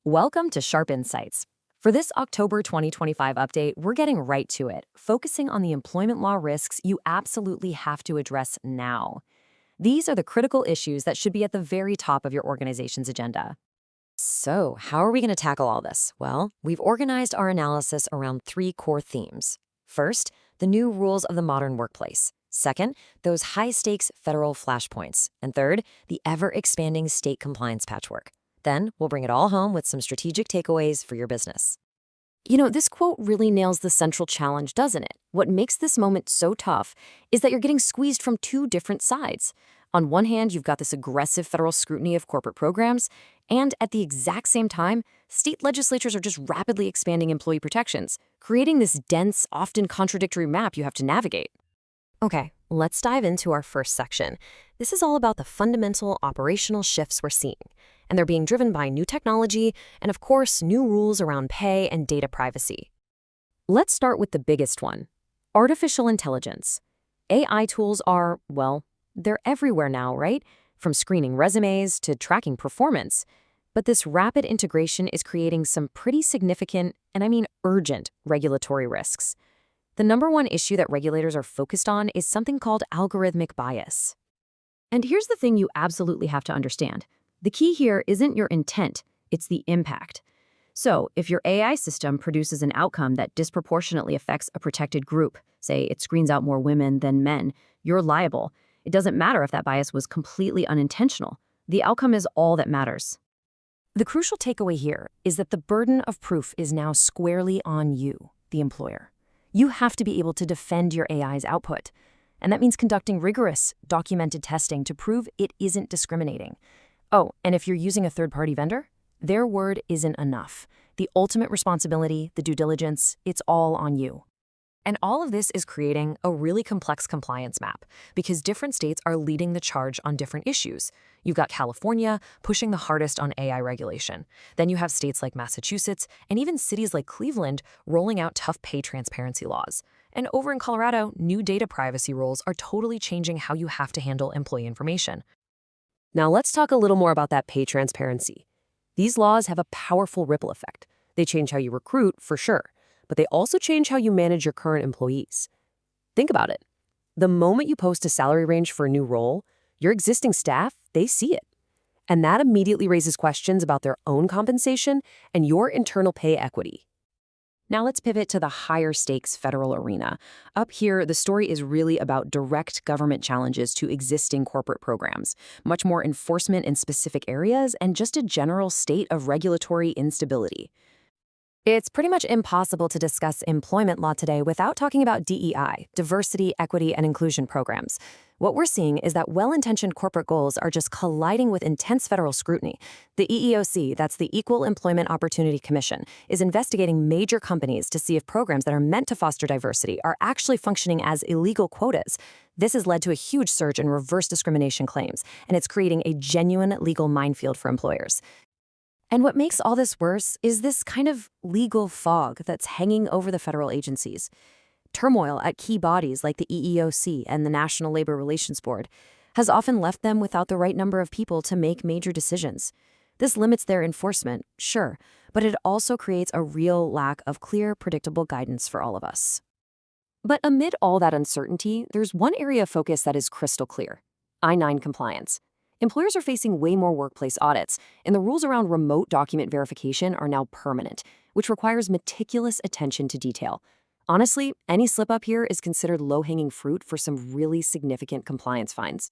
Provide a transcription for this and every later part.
Welcome to Sharp Insights. For this October 2025 update, we're getting right to it, focusing on the employment law risks you absolutely have to address now. These are the critical issues that should be at the very top of your organization's agenda. So, how are we going to tackle all this? Well, we've organized our analysis around three core themes. First, the new rules of the modern workplace. Second, those high-stakes federal flashpoints. And third, the ever-expanding state compliance patchwork. Then, we'll bring it all home with some strategic takeaways for your business. This quote really nails the central challenge, doesn't it? What makes this moment so tough is that you're getting squeezed from two different sides. On one hand, you've got this aggressive federal scrutiny of corporate programs, and at the exact same time, state legislatures are just rapidly expanding employee protections, creating this dense, often contradictory map you have to navigate. Okay, let's dive into our first section. This is all about the fundamental operational shifts we're seeing, and they're being driven by new technology and, of course, new rules around pay and data privacy. Let's start with the biggest one, artificial intelligence. AI tools are, well, they're everywhere now, right? From screening resumes to tracking performance. But this rapid integration is creating some pretty significant, and I mean urgent, regulatory risks. The number one issue that regulators are focused on is something called algorithmic bias. And here's the thing you absolutely have to understand. The key here isn't your intent, it's the impact. So, if your AI system produces an outcome that disproportionately affects a protected group, say it screens out more women than men, you're liable. It doesn't matter if that bias was completely unintentional. The outcome is all that matters. The crucial takeaway here is that the burden of proof is now squarely on you, the employer. You have to be able to defend your AI's output. And that means conducting rigorous, documented testing to prove it isn't discriminating. Oh, and if you're using a third-party vendor, their word isn't enough. The ultimate responsibility, the due diligence, it's all on you. And all of this is creating a really complex compliance map because different states are leading the charge on different issues. You've got California pushing the hardest on AI regulation. Then you have states like Massachusetts and even cities like Cleveland rolling out tough pay transparency laws. And over in Colorado, new data privacy rules are totally changing how you have to handle employee information. Now let's talk a little more about that pay transparency. These laws have a powerful ripple effect. They change how you recruit, for sure, but they also change how you manage your current employees. Think about it. The moment you post a salary range for a new role, your existing staff, they see it. And that immediately raises questions about their own compensation and your internal pay equity. Now let's pivot to the higher stakes federal arena. Up here, the story is really about direct government challenges to existing corporate programs, much more enforcement in specific areas, and just a general state of regulatory instability. It's pretty much impossible to discuss employment law today without talking about DEI, diversity, equity, and inclusion programs. What we're seeing is that well-intentioned corporate goals are just colliding with intense federal scrutiny. The EEOC, that's the Equal Employment Opportunity Commission, is investigating major companies to see if programs that are meant to foster diversity are actually functioning as illegal quotas. This has led to a huge surge in reverse discrimination claims, and it's creating a genuine legal minefield for employers. And what makes all this worse is this kind of legal fog that's hanging over the federal agencies. Turmoil at key bodies like the EEOC and the National Labor Relations Board has often left them without the right number of people to make major decisions. This limits their enforcement, sure, but it also creates a real lack of clear, predictable guidance for all of us. But amid all that uncertainty, there's one area of focus that is crystal clear: I-9 compliance. Employers are facing way more workplace audits, and the rules around remote document verification are now permanent, which requires meticulous attention to detail. Honestly, any slip-up here is considered low-hanging fruit for some really significant compliance fines.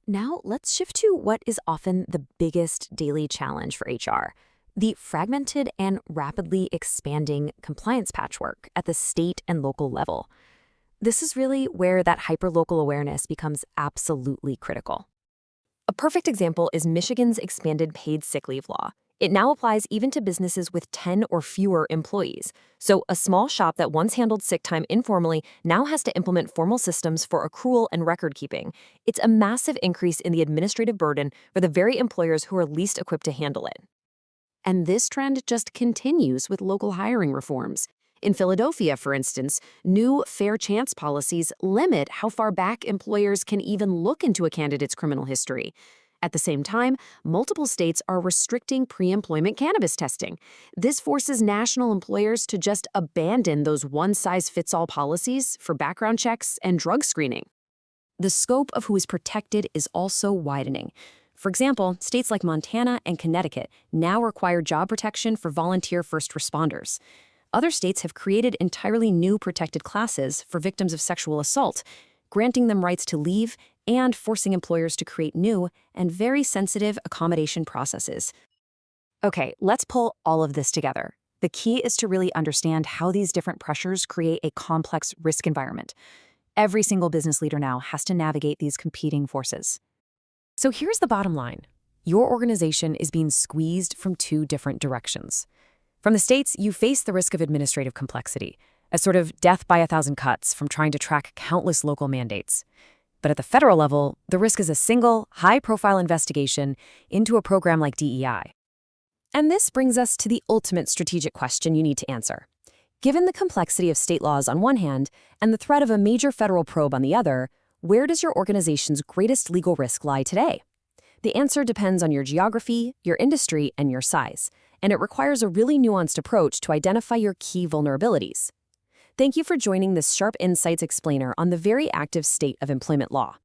Now, let's shift to what is often the biggest daily challenge for HR: the fragmented and rapidly expanding compliance patchwork at the state and local level. This is really where that hyperlocal awareness becomes absolutely critical. A perfect example is Michigan's expanded paid sick leave law. It now applies even to businesses with 10 or fewer employees. So a small shop that once handled sick time informally now has to implement formal systems for accrual and record keeping. It's a massive increase in the administrative burden for the very employers who are least equipped to handle it. And this trend just continues with local hiring reforms. In Philadelphia, for instance, new fair chance policies limit how far back employers can even look into a candidate's criminal history. At the same time, multiple states are restricting pre-employment cannabis testing. This forces national employers to just abandon those one-size-fits-all policies for background checks and drug screening. The scope of who is protected is also widening. For example, states like Montana and Connecticut now require job protection for volunteer first responders. Other states have created entirely new protected classes for victims of sexual assault, granting them rights to leave and forcing employers to create new and very sensitive accommodation processes. Okay, let's pull all of this together. The key is to really understand how these different pressures create a complex risk environment. Every single business leader now has to navigate these competing forces. So here's the bottom line. Your organization is being squeezed from two different directions. From the states, you face the risk of administrative complexity, a sort of death by a thousand cuts from trying to track countless local mandates. But at the federal level, the risk is a single, high-profile investigation into a program like DEI. And this brings us to the ultimate strategic question you need to answer. Given the complexity of state laws on one hand and the threat of a major federal probe on the other, where does your organization's greatest legal risk lie today? The answer depends on your geography, your industry, and your size, and it requires a really nuanced approach to identify your key vulnerabilities. Thank you for joining this Sharpe Insights explainer on the very active state of employment law.